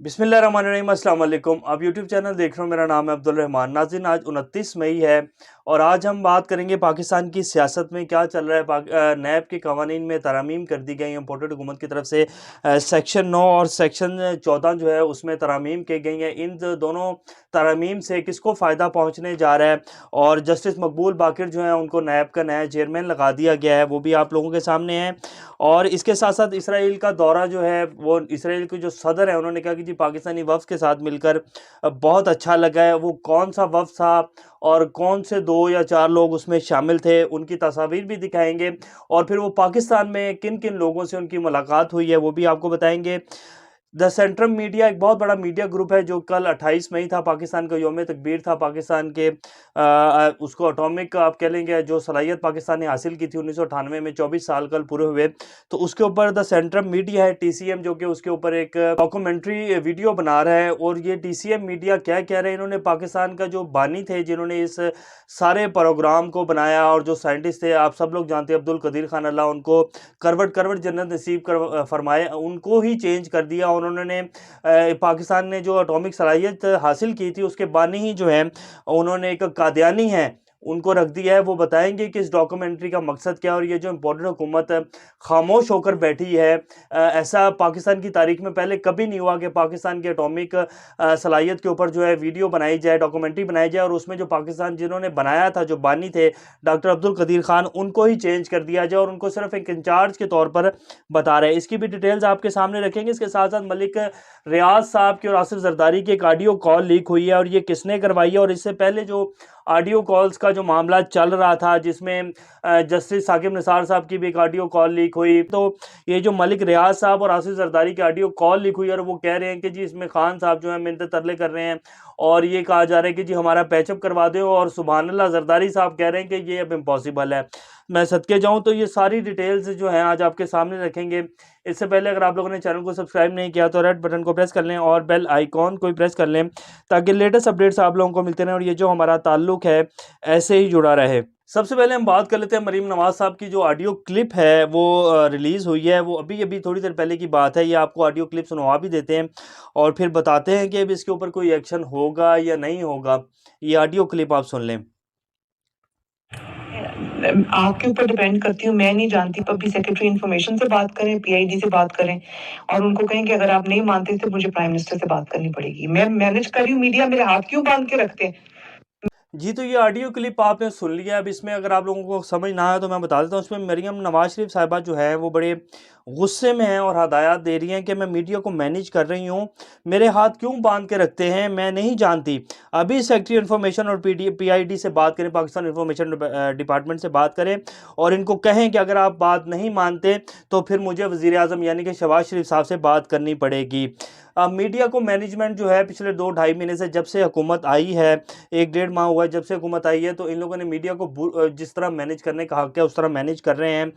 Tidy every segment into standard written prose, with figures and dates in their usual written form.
बिस्मिल्लाहिर्रहमानिर्रहीम, अस्सलाम वालेकुम। आप यूट्यूब चैनल देख रहे हो, मेरा नाम है अब्दुल रहमान। नाज़रीन, आज 29 मई है और आज हम बात करेंगे पाकिस्तान की सियासत में क्या चल रहा है। नैब के कवानीन में तरामीम कर दी गई हैं इम्पोर्टेड हुकूमत की तरफ से। सेक्शन 9 और सेक्शन 14 जो है उसमें तरामीम की गई हैं। इन दोनों तरामीम से किसको फ़ायदा पहुँचने जा रहा है और जस्टिस मकबूल बाकिर जो है उनको नैब का नया चेयरमैन लगा दिया गया है, वो भी आप लोगों के सामने है। और इसके साथ साथ इसराइल का दौरा जो है, वो इसराइल के जो सदर है उन्होंने कहा कि जी पाकिस्तानी वफ़द के साथ मिलकर बहुत अच्छा लगा है। वो कौन सा वफ़द था और कौन से 2 या 4 लोग उसमें शामिल थे, उनकी तस्वीर भी दिखाएंगे और फिर वो पाकिस्तान में किन किन लोगों से उनकी मुलाकात हुई है वो भी आपको बताएंगे। द सेंट्रम मीडिया एक बहुत बड़ा मीडिया ग्रुप है जो कल 28 मई था, पाकिस्तान का यौम तकबीर था। पाकिस्तान के उसको एटॉमिक आप कह लेंगे जो सलाहियत पाकिस्तान ने हासिल की थी 1998 में, 24 साल कल पूरे हुए, तो उसके ऊपर द सेंट्रम मीडिया है TCM जो कि उसके ऊपर एक डॉक्यूमेंट्री वीडियो बना रहा है। और ये TCM मीडिया क्या कह रहे हैं, इन्होंने पाकिस्तान का जो बानी थे जिन्होंने इस सारे प्रोग्राम को बनाया और जो साइंटिस्ट थे आप सब लोग जानते हैं अब्दुल कदीर खान, अल्लाह उनको करवट करवट जन्नत नसीब कर फरमाए, उनको ही चेंज कर दिया। और उन्होंने पाकिस्तान ने जो एटॉमिक सलाहियत हासिल की थी उसके बानी ही जो है उन्होंने एक कादियानी है उनको रख दिया है। वो बताएंगे कि इस डॉक्यूमेंट्री का मकसद क्या है और ये जो इम्पोर्टेंट हुकूमत खामोश होकर बैठी है। ऐसा पाकिस्तान की तारीख में पहले कभी नहीं हुआ कि पाकिस्तान की एटॉमिक सलाहियत के ऊपर जो है वीडियो बनाई जाए, डॉक्यूमेंट्री बनाई जाए और उसमें जो पाकिस्तान जिन्होंने बनाया था, जो बानी थे डॉक्टर अब्दुल कदीर खान, उनको ही चेंज कर दिया जाए और उनको सिर्फ एक इंचार्ज के तौर पर बता रहे हैं। इसकी भी डिटेल्स आपके सामने रखेंगे। इसके साथ साथ मलिक रियाज साहब की और आसिफ जरदारी की एक ऑडियो कॉल लीक हुई है और ये किसने करवाई है, और इससे पहले जो ऑडियो कॉल्स का जो मामला चल रहा था जिसमें जस्टिस साकिब निसार साहब की भी एक ऑडियो कॉल लीक हुई, तो ये जो मलिक रियाज साहब और आसिफ जरदारी की ऑडियो कॉल लीक हुई और वो कह रहे हैं कि जी इसमें खान साहब जो है मिन्नत तरले कर रहे हैं और ये कहा जा रहा है कि जी हमारा पैचअप करवा दो, और सुभान अल्लाह जरदारी साहब कह रहे हैं कि ये अब इम्पॉसिबल है। मैं सदके जाऊं तो ये सारी डिटेल्स जो हैं आज आपके सामने रखेंगे। इससे पहले अगर आप लोगों ने चैनल को सब्सक्राइब नहीं किया तो रेड बटन को प्रेस कर लें और बेल आइकॉन को भी प्रेस कर लें ताकि लेटेस्ट अपडेट्स आप लोगों को मिलते रहें और ये जो हमारा ताल्लुक है ऐसे ही जुड़ा रहे। सबसे पहले हम बात कर लेते हैं मरीम नवाज साहब की। जो ऑडियो क्लिप है वो रिलीज़ हुई है, वो अभी अभी थोड़ी देर पहले की बात है। ये आपको ऑडियो क्लिप सुनवा भी देते हैं और फिर बताते हैं कि अब इसके ऊपर कोई एक्शन होगा या नहीं होगा। ये ऑडियो क्लिप आप सुन लें। आपके ऊपर डिपेंड करती हूँ, मैं नहीं जानती। पब्लिक सेक्रेटरी इंफॉर्मेशन से बात करें, PID से बात करें और उनको कहें कि अगर आप नहीं मानते तो मुझे प्राइम मिनिस्टर से बात करनी पड़ेगी। मैं मैनेज कर रही हूँ, मीडिया मेरे हाथ क्यों बांध के रखते हैं। जी, तो ये ऑडियो क्लिप आपने सुन लिया। अब इसमें अगर आप लोगों को समझ ना आया तो मैं बता देता हूँ। इसमें मरीम नवाज शरीफ साहिबा जो है वो बड़े गुस्से में हैं और हदायत दे रही हैं कि मैं मीडिया को मैनेज कर रही हूँ, मेरे हाथ क्यों बांध के रखते हैं, मैं नहीं जानती। अभी सेक्रेटरी इन्फॉर्मेशन और PID से बात करें, पाकिस्तान इन्फॉर्मेशन डिपार्टमेंट से बात करें और इनको कहें कि अगर आप बात नहीं मानते तो फिर मुझे वज़ीर आज़म यानी कि शहबाज शरीफ साहब से बात करनी पड़ेगी। मीडिया को मैनेजमेंट जो है पिछले 2-2.5 महीने से, जब से हुकूमत आई है, 1-1.5 माह हुआ है जब से हुकूमत आई है, तो इन लोगों ने मीडिया को जिस तरह मैनेज करने का हक है उस तरह मैनेज कर रहे हैं।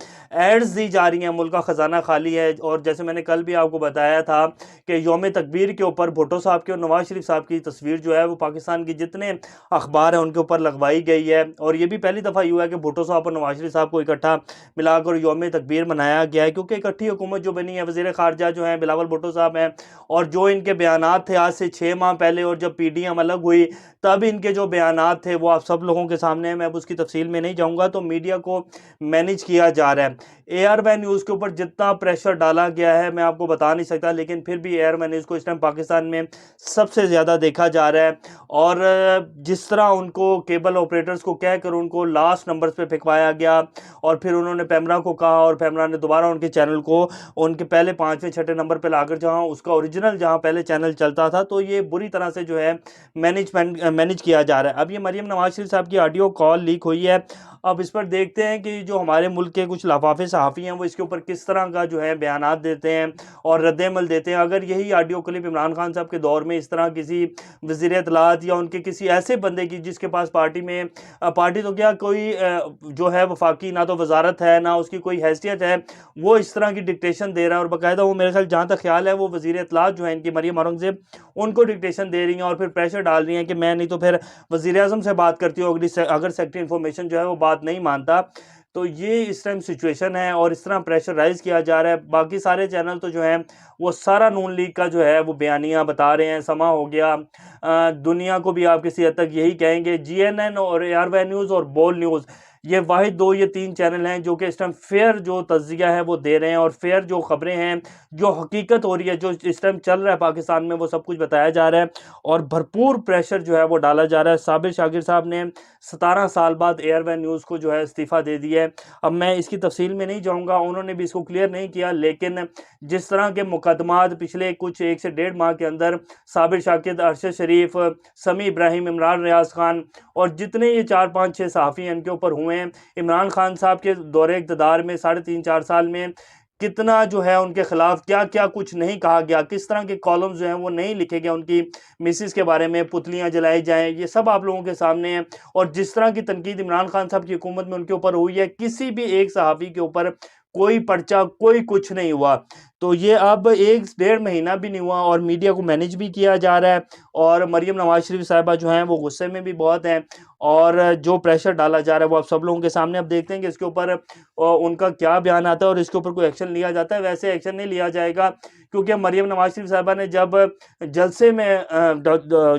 एड्स दी जा रही हैं, मुल्क का ख़जाना खाली है। और जैसे मैंने कल भी आपको बताया था कि यौम तकबीर के ऊपर भुट्टो साहब की और नवाज शरीफ साहब की तस्वीर जो है वो पाकिस्तान की जितने अखबार हैं उनके ऊपर लगवाई गई है। और ये भी पहली दफ़ा हुआ है कि भुट्टो साहब और नवाज शरीफ साहब को इकट्ठा मिलाकर यौम तकबीर मनाया गया है, क्योंकि इकट्ठी हुकूमत जो बनी है, वज़ीर ख़ारजा जो है बिलावल भुट्टो साहब हैं और जो इनके बयानात थे आज से 6 माह पहले, और जब PDM अलग हुई तब इनके जो बयानात थे वो आप सब लोगों के सामने हैं, मैं अब उसकी तफसील में नहीं जाऊंगा। तो मीडिया को मैनेज किया जा रहा है। एयरमैन न्यूज़ के ऊपर जितना प्रेशर डाला गया है मैं आपको बता नहीं सकता, लेकिन फिर भी एयरमैन न्यूज़ को इस टाइम पाकिस्तान में सबसे ज़्यादा देखा जा रहा है। और जिस तरह उनको केबल ऑपरेटर्स को कहकर उनको लास्ट नंबर्स पे फेंकवाया गया और फिर उन्होंने पैमरा को कहा और पैमरा ने दोबारा उनके चैनल को उनके पहले 5वें-6ठे नंबर पे लाकर जहां उसका ओरिजिनल जहां पहले चैनल चलता था, तो ये बुरी तरह से जो है मैनेज किया जा रहा है। अब ये मरीम नवाज शरीफ साहब की ऑडियो कॉल लीक हुई है। अब इस पर देखते हैं कि जो हमारे मुल्क के कुछ लफाफे सहाफ़ी हैं वो इसके ऊपर किस तरह का जो है बयानात देते हैं और रद्द-ए-अमल देते हैं। अगर यही ऑडियो क्लिप इमरान खान साहब के दौर में इस तरह किसी वज़ीर इत्तलात या उनके किसी ऐसे बंदे की जिसके पास पार्टी में पार्टी तो क्या कोई जो है वफाकी ना तो वजारत है ना उसकी कोई हैसियत है, वो इस तरह की डिक्टेशन दे रहा है और बाकायदा वो मेरे ख्याल जहाँ तक ख्याल है वो वज़ीर इत्तलात जो है इनकी मरियम औरंगज़ेब उनको डिक्टेशन दे रही हैं और फिर प्रेशर डाल रही हैं कि मैं नहीं तो फिर वज़ीर आज़म से बात करती हूँ। अगर सेक्रेटरी इन्फॉर्मेशन जो है वो बात नहीं मानता तो ये इस टाइम सिचुएशन है और इस तरह प्रेशराइज़ किया जा रहा है। बाकी सारे चैनल तो जो हैं वो सारा नून लीग का जो है वो बयानियाँ बता रहे हैं। समा हो गया, दुनिया को भी आप किसी हद तक यही कहेंगे। जीएनएन और एआरवाई न्यूज़ और बोल न्यूज़, ये वाहिद 2 ये 3 चैनल हैं जो कि इस टाइम फेयर जो तज़किया है वो दे रहे हैं और फेयर जो खबरें हैं, जो हकीकत हो रही है, जो इस टाइम चल रहा है पाकिस्तान में, वो सब कुछ बताया जा रहा है और भरपूर प्रेशर जो है वो डाला जा रहा है। साबिर शाकिर साहब ने 17 साल बाद एयरवे न्यूज़ को जो है इस्तीफ़ा दे दिया है। अब मैं इसकी तफसील में नहीं जाऊँगा, उन्होंने भी इसको क्लियर नहीं किया, लेकिन जिस तरह के मुकदमात पिछले कुछ 1 से डेढ़ माह के अंदर साबिर शाकिर, अरशद शरीफ, समी इब्राहिम, इमरान रियाज खान और जितने ये 4, 5, 6 सहाफ़ी हैं इनके ऊपर हुए हैं। इमरान खान साहब के दौरे इक़्तिदार में 3.5-4 साल में कितना जो है उनके खिलाफ क्या-क्या कुछ नहीं कहा गया, किस तरह के कॉलम्स जो हैं वो नहीं लिखे गए उनकी मिसेस के बारे में, पुतलियाँ जलाई जाएँ, ये सब आप लोगों के सामने है। और जिस तरह की तनकीद इमरान खान साहब की हुकूमत में उनके ऊपर हुई है, किसी भी एक सहाफ़ी के ऊपर कोई पर्चा, कोई कुछ नहीं हुआ। तो ये अब 1 डेढ़ महीना भी नहीं हुआ और मीडिया को मैनेज भी किया जा रहा है और मरियम नवाज़ शरीफ साहिबा जो हैं वो गुस्से में भी बहुत हैं और जो प्रेशर डाला जा रहा है वो आप सब लोगों के सामने। अब देखते हैं कि इसके ऊपर उनका क्या बयान आता है और इसके ऊपर कोई एक्शन लिया जाता है। वैसे एक्शन नहीं लिया जाएगा क्योंकि मरियम नवाज़ शरीफ साहिबा ने जब जलसे में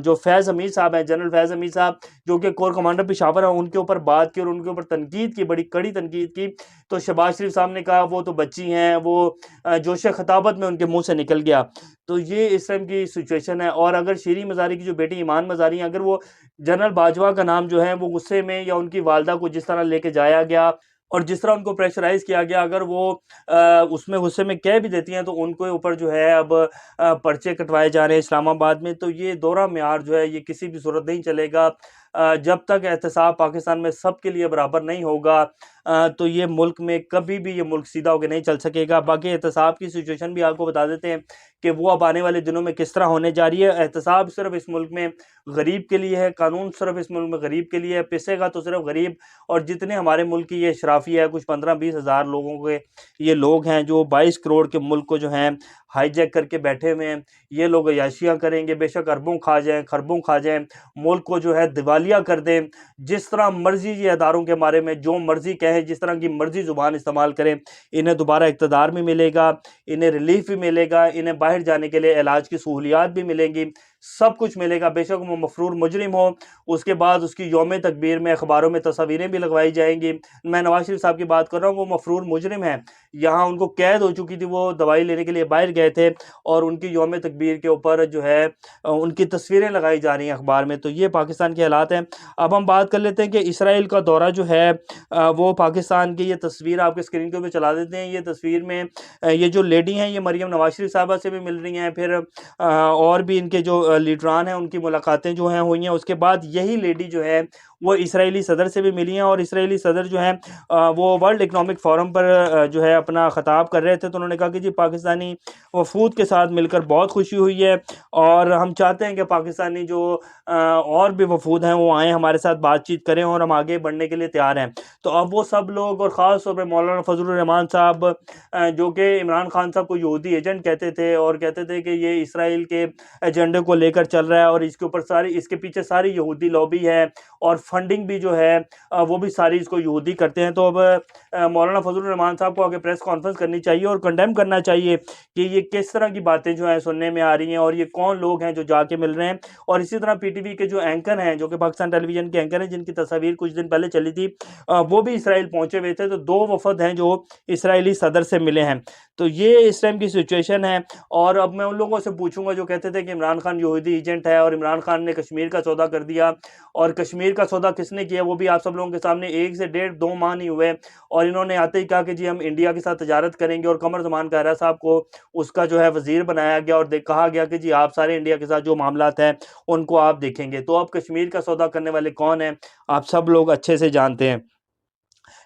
जो फैज़ हमीद साहब हैं, जनरल फैज़ हमीद साहब जो कि कोर कमांडर पेशावर हैं, उनके ऊपर बात की और उनके ऊपर तनकीद की, बड़ी कड़ी तनकीद की, तो शहबाज शरीफ साहब ने कहा वो तो बच्ची हैं, वो जोश खताबत में उनके मुँह से निकल गया। तो ये इस टाइम की सिचुएशन है और अगर शीरी मज़ारी की जो बेटी ईमान मज़ारी हैं, अगर वो जनरल बाजवा का नाम जो है वो गुस्से में या उनकी वालदा को जिस तरह लेके जाया गया और जिस तरह उनको प्रेशराइज़ किया गया, अगर वो उसमें गुस्से में कह भी देती हैं तो उनके ऊपर जो है अब पर्चे कटवाए जा रहे हैं इस्लामाबाद में। तो ये दोहरा म्यार जो है ये किसी भी सूरत नहीं चलेगा। जब तक एहतसाब पाकिस्तान में सबके लिए बराबर नहीं होगा तो ये मुल्क में कभी भी ये मुल्क सीधा होकर नहीं चल सकेगा। बाकी एहतसाब की सिचुएशन भी आपको बता देते हैं कि वो अब आने वाले दिनों में किस तरह होने जा रही है। एहतसाब सिर्फ इस मुल्क में गरीब के लिए है, कानून सिर्फ इस मुल्क में गरीब के लिए है, पिसेगा तो सिर्फ गरीब। और जितने हमारे मुल्क की ये शराफी है, कुछ 15-20 हज़ार लोगों के ये लोग हैं जो 22 करोड़ के मुल्क को जो हैं हाईजैक करके बैठे हुए हैं। ये लोग अय्याशियाँ करेंगे, बेशक अरबों खा जाएँ, खरबों खा जाएँ, मुल्क को जो है दिवालिया कर दें। जिस तरह मर्ज़ी ये अदारों के बारे में जो मर्ज़ी कहें, जिस तरह की मर्ज़ी ज़ुबान इस्तेमाल करें, इन्हें दोबारा इक़्तिदार भी मिलेगा, इन्हें रिलीफ़ भी मिलेगा, इन्हें बाहर जाने के लिए इलाज की सहूलियात भी मिलेंगी, सब कुछ मिलेगा। बेशक वो मफ़रूर मुजरिम हो, उसके बाद उसकी यौम तकबीर में अखबारों में तस्वीरें भी लगवाई जाएँगी। मैं नवाज़ शरीफ साहब की बात कर रहा हूँ, वो मफ़रूर मुजरिम हैं। यहाँ उनको कैद हो चुकी थी, वो दवाई लेने के लिए बाहर गए थे और उनकी यौम तकबीर के ऊपर जो है उनकी तस्वीरें लगाई जा रही हैं अखबार में। तो ये पाकिस्तान के हालात हैं। अब हम बात कर लेते हैं कि इसराइल का दौरा जो है वो पाकिस्तान की, ये तस्वीर आपके स्क्रीन के ऊपर चला देते हैं। ये तस्वीर में ये जो लेडी हैं ये मरियम नवाज़ शरीफ साहिबा से भी मिल रही हैं, फिर और भी इनके जो लीडरान हैं उनकी मुलाकातें जो हैं हुई हैं। उसके बाद यही लेडी जो है वो इसराइली सदर से भी मिली हैं और इसराइली सदर जो हैं वो वर्ल्ड इकनॉमिक फोरम पर जो है अपना ख़िताब कर रहे थे। तो उन्होंने कहा कि जी पाकिस्तानी वफूद के साथ मिलकर बहुत खुशी हुई है और हम चाहते हैं कि पाकिस्तानी जो और भी वफूद हैं वो आएँ, हमारे साथ बातचीत करें और हम आगे बढ़ने के लिए तैयार हैं। तो अब वो सब लोग और ख़ास तौर पर मौलाना फजलुर रहमान साहब जो कि इमरान खान साहब को यहूदी एजेंट कहते थे और कहते थे कि ये इसराइल के एजेंडे को लेकर चल रहा है और इसके ऊपर सारी, इसके पीछे सारी यहूदी लॉबी है और फंडिंग भी जो है वो भी सारी इसको यहूदी करते हैं। तो अब मौलाना फजलुर रहमान साहब को आगे प्रेस कॉन्फ्रेंस करनी चाहिए और कंडेम करना चाहिए कि ये किस तरह की बातें जो हैं सुनने में आ रही हैं और ये कौन लोग हैं जो जाके मिल रहे हैं। और इसी तरह पीटीवी के जो एंकर हैं, जो कि पाकिस्तान टेलीविज़न के एंकर हैं, जिनकी तस्वीर कुछ दिन पहले चली थी, वो भी इसराइल पहुंचे हुए थे। तो 2 वफ़द हैं जो इसराइली सदर से मिले हैं। तो ये इस टाइम की सिचुएशन है। और अब मैं उन लोगों से पूछूंगा जो कहते थे कि इमरान खान यहूदी एजेंट है और इमरान खान ने कश्मीर का सौदा कर दिया, और कश्मीर का सौदा किसने किया वो भी आप सब लोगों के सामने। 1 से डेढ़ 2 माह नहीं हुए और इन्होंने आते ही कहा कि जी हम इंडिया के साथ तजारत करेंगे और कमर ज़मान कायरा साहब को उसका जो है वज़ीर बनाया गया और कहा गया कि जी आप सारे इंडिया के साथ जो मामलात हैं उनको आप देखेंगे। तो अब कश्मीर का सौदा करने वाले कौन हैं आप सब लोग अच्छे से जानते हैं।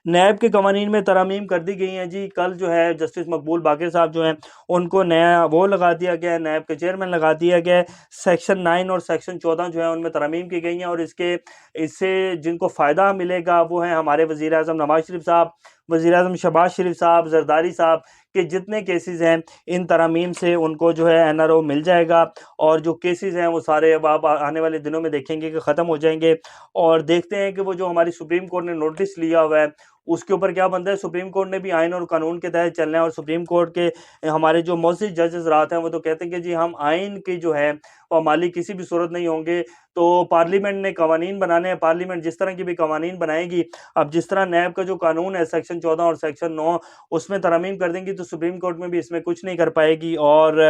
नैब के कवानीन में तरमीम कर दी गई हैं जी। कल जो है जस्टिस मकबूल बाक़िर साहब जो हैं उनको नया वो लगा दिया गया है, नैब के चेयरमैन लगा दिया गया है। सेक्शन 9 और सेक्शन 14 जो है उनमें तरमीम की गई हैं और इससे जिनको फ़ायदा मिलेगा वो हैं हमारे वज़ीर आज़म नवाज़ शरीफ साहब, वज़ीर आज़म शहबाज शरीफ साहब, ज़रदारी साहब के जितने केसेस हैं इन तरमीम से उनको जो है एनआरओ मिल जाएगा और जो केसेस हैं वो सारे अब आप आने वाले दिनों में देखेंगे कि ख़त्म हो जाएंगे। और देखते हैं कि वो जो हमारी सुप्रीम कोर्ट ने नोटिस लिया हुआ है उसके ऊपर क्या बनता है। सुप्रीम कोर्ट ने भी आइन और कानून के तहत चलना है, और सुप्रीम कोर्ट के हमारे जो मोअज़्ज़िज़ जजेस रात हैं वो तो कहते हैं कि जी हम आइन की जो है पामाली किसी भी सूरत नहीं होंगे। तो पार्लियामेंट ने कवानीन बनाने हैं, पार्लियामेंट जिस तरह की भी कवानीन बनाएगी, अब जिस तरह नैब का जो कानून है सेक्शन 14 और सेक्शन 9 उसमें तरमीम कर देंगी, तो सुप्रीम कोर्ट में भी इसमें कुछ नहीं कर पाएगी। और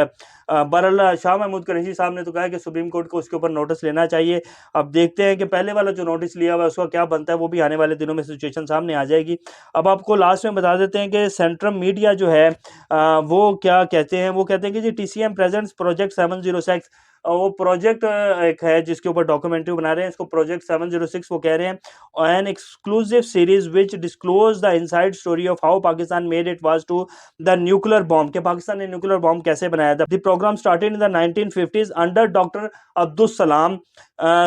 बहरहाल शाह महमूद कुरैशी साहब ने तो कहा है कि सुप्रीम कोर्ट को उसके ऊपर नोटिस लेना चाहिए। अब देखते हैं कि पहले वाला जो नोटिस लिया हुआ है उसका क्या बनता है, वो भी आने वाले दिनों में सिचुएशन सामने आ जाएगी। अब आपको लास्ट में बता देते हैं कि सेंट्रम मीडिया जो है वो क्या कहते हैं, वो कहते हैं कि जी टीसीएम प्रेजेंट्स प्रोजेक्ट 706। वो प्रोजेक्ट एक है जिसके ऊपर डॉक्यूमेंट्री बना रहे हैं, इसको प्रोजेक्ट 706 वो कह रहे हैं। An exclusive series which disclose the inside story of how Pakistan made it was to the nuclear bomb, के पाकिस्तान ने न्यूक्लियर बॉम्ब कैसे बनाया था। The program started in the 1950s under doctor Abdul Salam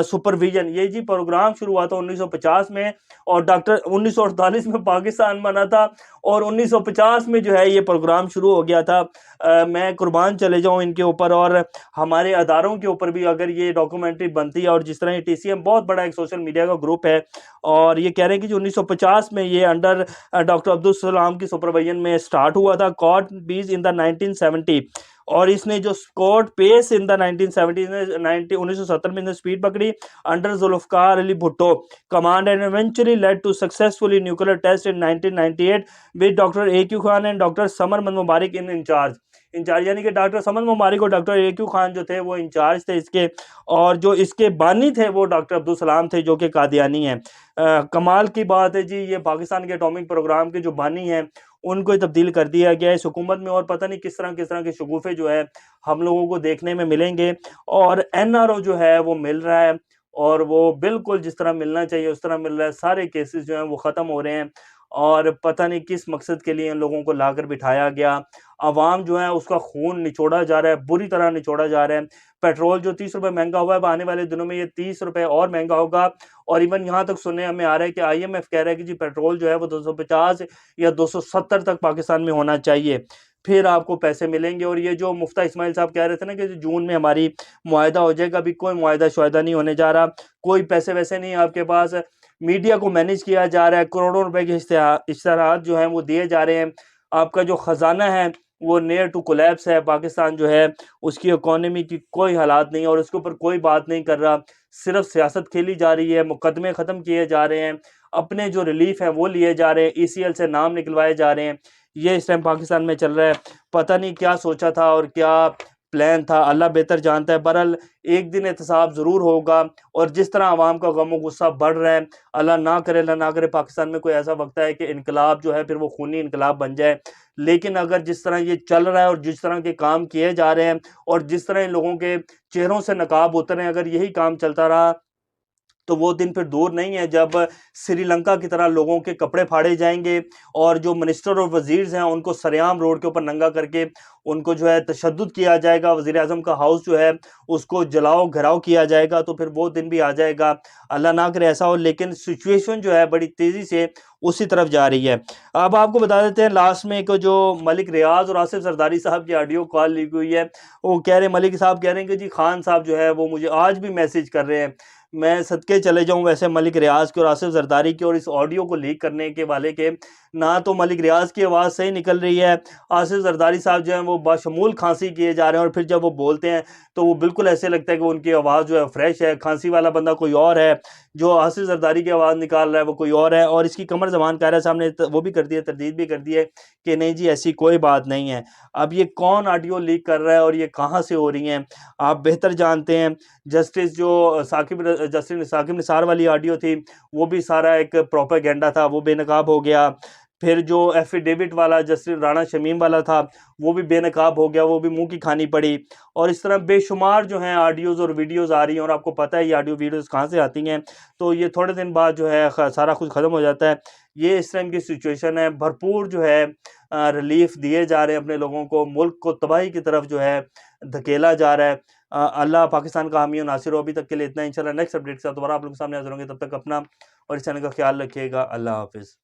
supervision. ये जी प्रोग्राम शुरू हुआ था 1950 में, और डॉक्टर 1948 में पाकिस्तान बना था, और 1950 में जो है ये प्रोग्राम शुरू हो गया था। मैं कुर्बान चले जाऊं इनके ऊपर और हमारे अदारों के ऊपर भी अगर ये डॉक्यूमेंट्री बनती है। और जिस तरह ये टीसीएम बहुत बड़ा एक सोशल मीडिया का ग्रुप है, और ये कह रहे हैं कि जो 1950 में ये अंडर डॉक्टर अब्दुल सलाम की सुपरविजन में स्टार्ट हुआ था, कॉट बीज इन द 1970, और इसने जो स्कॉट पेस इन द 1970 में 1970 में इसने स्पीड पकड़ी under Zulfikar Ali Bhutto command, and eventually led to successfully nuclear test in 1998 with doctor AQ Khan and doctor Samar Mubarak इन इंचार्ज। यानी कि डॉक्टर समर मुबारक और डॉक्टर AQ खान जो थे वो इंचार्ज थे इसके, और जो इसके बानी थे वो डॉक्टर अब्दुल सलाम थे जो कि कादियानी हैं। कमाल की बात है जी, ये पाकिस्तान के एटॉमिक प्रोग्राम के जो बानी हैं उनको ही तब्दील कर दिया गया है इस हुकूमत में, और पता नहीं किस तरह के शगुफे जो है हम लोगों को देखने में मिलेंगे। और NRO जो है वो मिल रहा है, और वो बिल्कुल जिस तरह मिलना चाहिए उस तरह मिल रहा है। सारे केसेस जो हैं वो ख़त्म हो रहे हैं, और पता नहीं किस मकसद के लिए इन लोगों को लाकर बिठाया गया। अवाम जो है उसका खून निचोड़ा जा रहा है, बुरी तरह निचोड़ा जा रहा है। पेट्रोल जो 30 रुपये महंगा हुआ है, अब आने वाले दिनों में ये 30 रुपये और महंगा होगा। और इवन यहाँ तक सुनने हमें आ रहा है कि IMF कह रहा है कि जी पेट्रोल जो है वो 250 या 270 तक पाकिस्तान में होना चाहिए, फिर आपको पैसे मिलेंगे। और ये जो मुफ्ता इस्माइल साहब कह रहे थे ना कि जून में हमारी मुआहदा हो जाएगा, अभी कोई मुआहदा शुआहदा नहीं होने जा रहा, कोई पैसे वैसे नहीं है आपके पास। मीडिया को मैनेज किया जा रहा है, करोड़ों रुपए के इश्तहारात जो हैं वो दिए जा रहे हैं। आपका जो ख़जाना है वो नियर टू कोलैप्स है। पाकिस्तान जो है उसकी इकोनॉमी की कोई हालात नहीं है, और उसके ऊपर कोई बात नहीं कर रहा, सिर्फ सियासत खेली जा रही है, मुकदमे ख़त्म किए जा रहे हैं, अपने जो रिलीफ है वो लिए जा रहे हैं, ECL से नाम निकलवाए जा रहे हैं। ये इस टाइम पाकिस्तान में चल रहा है। पता नहीं क्या सोचा था और क्या प्लान था, अल्लाह बेहतर जानता है। बहरहाल एक दिन एहतसाब ज़रूर होगा, और जिस तरह आवाम का गम व गुस्सा बढ़ रहा है, अल्लाह ना करे पाकिस्तान में कोई ऐसा वक्त है कि इनकलाब जो है फिर वो खूनी इनकलाब बन जाए। लेकिन अगर जिस तरह ये चल रहा है और जिस तरह के काम किए जा रहे हैं और जिस तरह इन लोगों के चेहरों से नकाब उतर रहे हैं, अगर यही काम चलता रहा तो वो दिन फिर दूर नहीं है जब श्रीलंका की तरह लोगों के कपड़े फाड़े जाएंगे, और जो मिनिस्टर और वजीर्स हैं उनको सरेआम रोड के ऊपर नंगा करके उनको जो है तशद्दुद किया जाएगा। वज़ीर आज़म का हाउस जो है उसको जलाओ घराव किया जाएगा, तो फिर वो दिन भी आ जाएगा। अल्लाह ना करे ऐसा हो, लेकिन सिचुएशन जो है बड़ी तेज़ी से उसी तरफ जा रही है। अब आपको बता देते हैं लास्ट में एक जो मलिक रियाज और आसिफ जरदारी साहब की ऑडियो कॉल ली हुई है। वो कह रहे हैं, मलिक साहब कह रहे हैं कि जी खान साहब जो है वो मुझे आज भी मैसेज कर रहे हैं। मैं सदके चले जाऊं वैसे मलिक रियाज के और आसिफ जरदारी की और इस ऑडियो को लीक करने के वाले के, ना तो मलिक रियाज की आवाज़ सही निकल रही है, आसिफ जरदारी साहब जो हैं वो बाशमूल खांसी किए जा रहे हैं, और फिर जब वो बोलते हैं तो वो बिल्कुल ऐसे लगता है कि उनकी आवाज़ जो है फ्रेश है। खांसी वाला बंदा कोई और है, जो आसिफ जरदारी की आवाज़ निकाल रहा है वो कोई और है। और इसकी कमर जमान कायरा साहब ने वो भी कर दिया, तरदीद भी कर दी है कि नहीं जी ऐसी कोई बात नहीं है। अब ये कौन ऑडियो लीक कर रहा है और ये कहाँ से हो रही हैं आप बेहतर जानते हैं। जस्टिस साकिब निसार वाली ऑडियो थी वो भी सारा एक प्रोपेगेंडा था, वो बेनकाब हो गया। फिर जो एफिडेविट वाला जस्टिस राणा शमीम वाला था वो भी बेनकाब हो गया, वो भी मुंह की खानी पड़ी। और इस तरह बेशुमार जो हैं ऑडियोज़ और वीडियोज़ आ रही हैं, और आपको पता है ये ऑडियो वीडियोज़ कहाँ से आती हैं, तो ये थोड़े दिन बाद जो है सारा कुछ ख़त्म हो जाता है। ये इस टाइम की सिचुएशन है, भरपूर जो है रिलीफ दिए जा रहे हैं अपने लोगों को, मुल्क को तबाही की तरफ जो है धकेला जा रहा है। अल्लाह पाकिस्तान का हामी और नासिर हो। अभी तक के लिए इतना, इंशाल्लाह नेक्स्ट अपडेट के साथ दोबारा आप लोगों के सामने हाजिर होंगे। तब तक अपना और इस चैनल का ख्याल रखिएगा। अल्लाह हाफिज़।